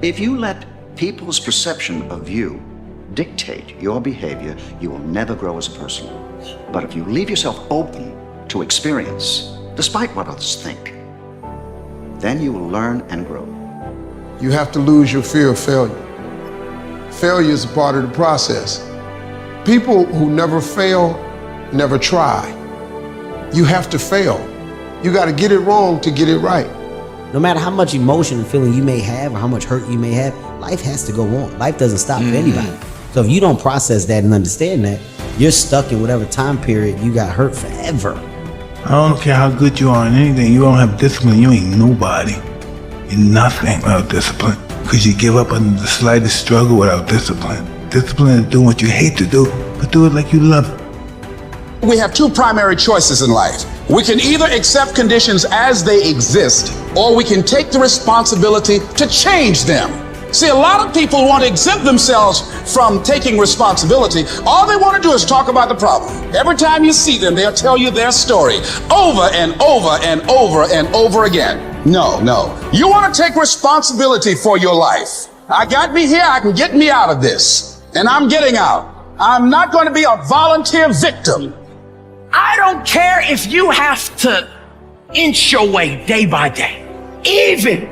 If you let people's perception of you dictate your behavior, you will never grow as a person. But if you leave yourself open to experience, despite what others think, then you will learn and grow. You have to lose your fear of failure. Failure is a part of the process. People who never fail, never try. You have to fail. You got to get it wrong to get it right. No matter how much emotion and feeling you may have or how much hurt you may have, life has to go on. Life doesn't stop for anybody. So if you don't process that and understand that, you're stuck in whatever time period you got hurt forever. I don't care how good you are in anything, you don't have discipline, you ain't nobody. You're nothing without discipline. Because you give up on the slightest struggle without discipline. Discipline is doing what you hate to do, but do it like you love it. We have two primary choices in life. We can either accept conditions as they exist, or we can take the responsibility to change them. See, a lot of people want to exempt themselves from taking responsibility. All they want to do is talk about the problem. Every time you see them, they'll tell you their story over and over and over and over again. No. You want to take responsibility for your life. I got me here, I can get me out of this. And I'm getting out. I'm not going to be a volunteer victim. I don't care if you have to inch your way day by day. Even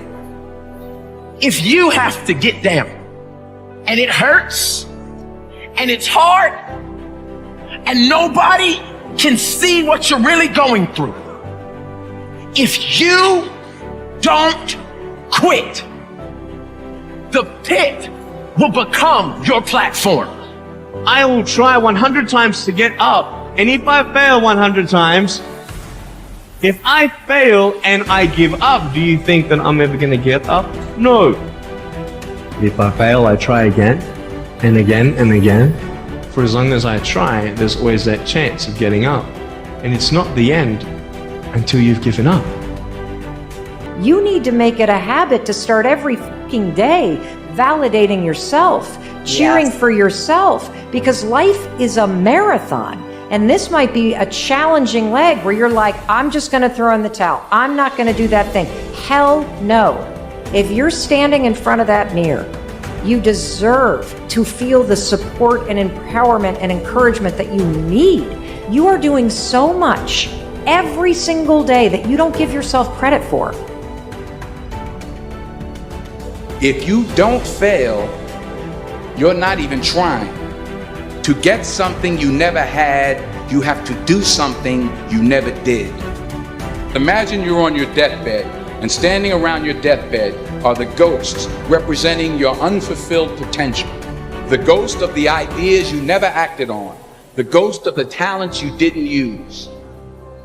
if you have to get down and it hurts and it's hard and nobody can see what you're really going through. If you don't quit, the pit will become your platform. I will try 100 times to get up. And if I fail 100 times, if I fail and I give up, do you think that I'm ever going to get up? No. If I fail, I try again and again and again. For as long as I try, there's always that chance of getting up. And it's not the end until you've given up. You need to make it a habit to start every fucking day validating yourself, cheering for yourself, because life is a marathon. And this might be a challenging leg where you're like, I'm just going to throw in the towel. I'm not going to do that thing. Hell no. If you're standing in front of that mirror, you deserve to feel the support and empowerment and encouragement that you need. You are doing so much every single day that you don't give yourself credit for. If you don't fail, you're not even trying. To get something you never had, you have to do something you never did. Imagine you're on your deathbed, and standing around your deathbed are the ghosts representing your unfulfilled potential. The ghost of the ideas you never acted on. The ghost of the talents you didn't use.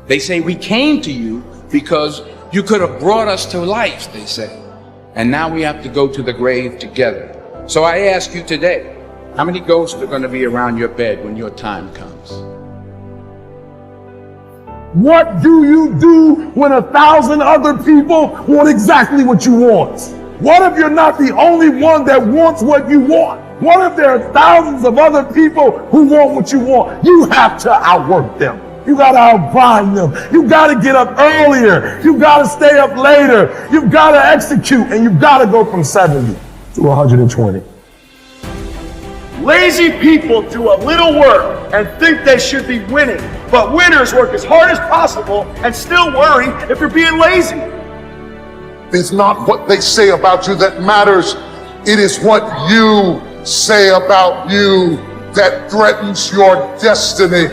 They say, we came to you because you could have brought us to life, they say. And now we have to go to the grave together. So I ask you today, how many ghosts are going to be around your bed when your time comes? What do you do when 1,000 other people want exactly what you want? What if you're not the only one that wants what you want? What if there are thousands of other people who want what you want? You have to outwork them. You got to outbind them. You got to get up earlier. You got to stay up later. You've got to execute, and you've got to go from 70 to 120. Lazy people do a little work and think they should be winning, but winners work as hard as possible and still worry if you're being lazy. It's not what they say about you that matters. It is what you say about you that threatens your destiny.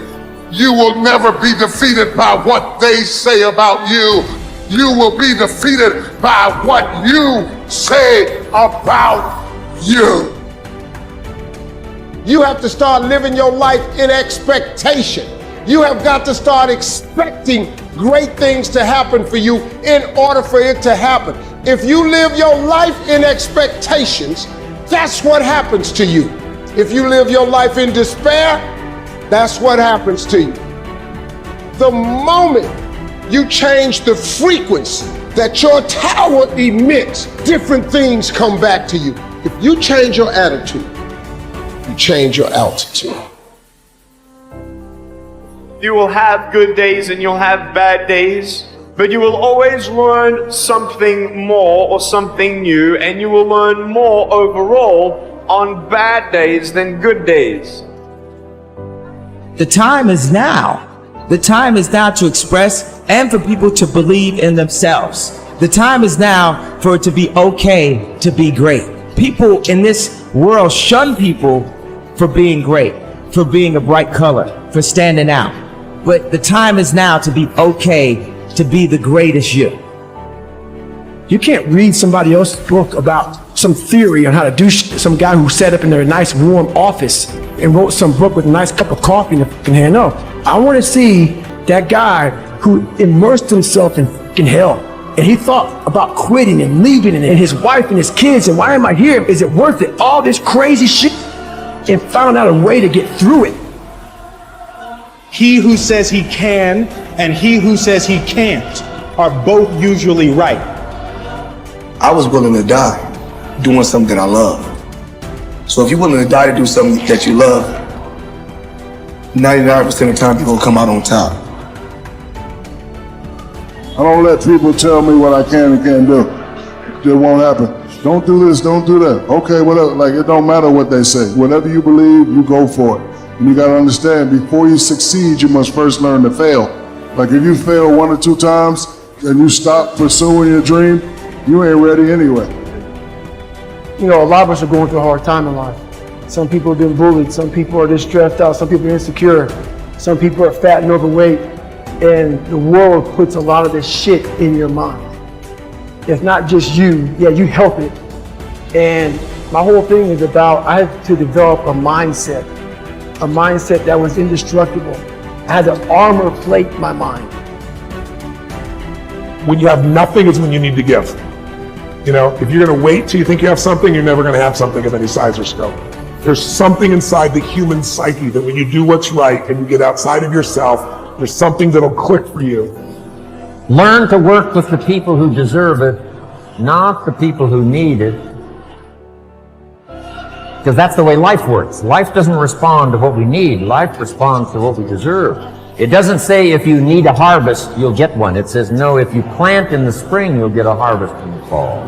You will never be defeated by what they say about you. You will be defeated by what you say about you. You have to start living your life in expectation. You have got to start expecting great things to happen for you in order for it to happen. If you live your life in expectations, that's what happens to you. If you live your life in despair, that's what happens to you. The moment you change the frequency that your tower emits, different things come back to you. If you change your attitude, you change your altitude. You will have good days and you'll have bad days, But you will always learn something more or something new, and you will learn more overall on bad days than good days. The time is now. The time is now to express and for people to believe in themselves. The time is now for it to be okay to be great. People in this world shun people for being great, for being a bright color, for standing out. But the time is now to be okay to be the greatest you. You can't read somebody else's book about some theory on how to do some guy who sat up in their nice warm office and wrote some book with a nice cup of coffee in a fucking hand. No, I want to see that guy who immersed himself in fucking hell. And he thought about quitting and leaving and his wife and his kids. And why am I here? Is it worth it? All this crazy shit. And found out a way to get through it. He who says he can and he who says he can't are both usually right. I was willing to die doing something that I love. So if you're willing to die to do something that you love, 99% of the time you're gonna come out on top. I don't let people tell me what I can and can't do. It won't happen. Don't do this, don't do that. Okay, whatever. Like, it don't matter what they say. Whatever you believe, you go for it. And you gotta understand, before you succeed, you must first learn to fail. Like, if you fail 1 or 2 times and you stop pursuing your dream, you ain't ready anyway. You know, a lot of us are going through a hard time in life. Some people have been bullied. Some people are just stressed out. Some people are insecure. Some people are fat and overweight. And the world puts a lot of this shit in your mind. It's not just you. Yeah, you help it. And my whole thing is about, I had to develop a mindset that was indestructible. I had to armor plate my mind. When you have nothing is when you need to give. You know, if you're gonna wait till you think you have something, you're never gonna have something of any size or scope. There's something inside the human psyche that when you do what's right and you get outside of yourself, there's something that'll click for you. Learn to work with the people who deserve it, not the people who need it. Because that's the way life works. Life doesn't respond to what we need. Life responds to what we deserve. It doesn't say if you need a harvest, you'll get one. It says, no, if you plant in the spring, you'll get a harvest in the fall.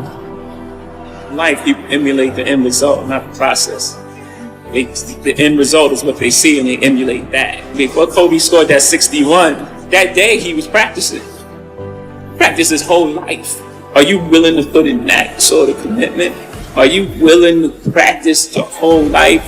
Life, people emulate the end result, not the process. The end result is what they see, and they emulate that. Before Kobe scored that 61, that day he was practicing. Practice his whole life. Are you willing to put in that sort of commitment? Are you willing to practice the whole life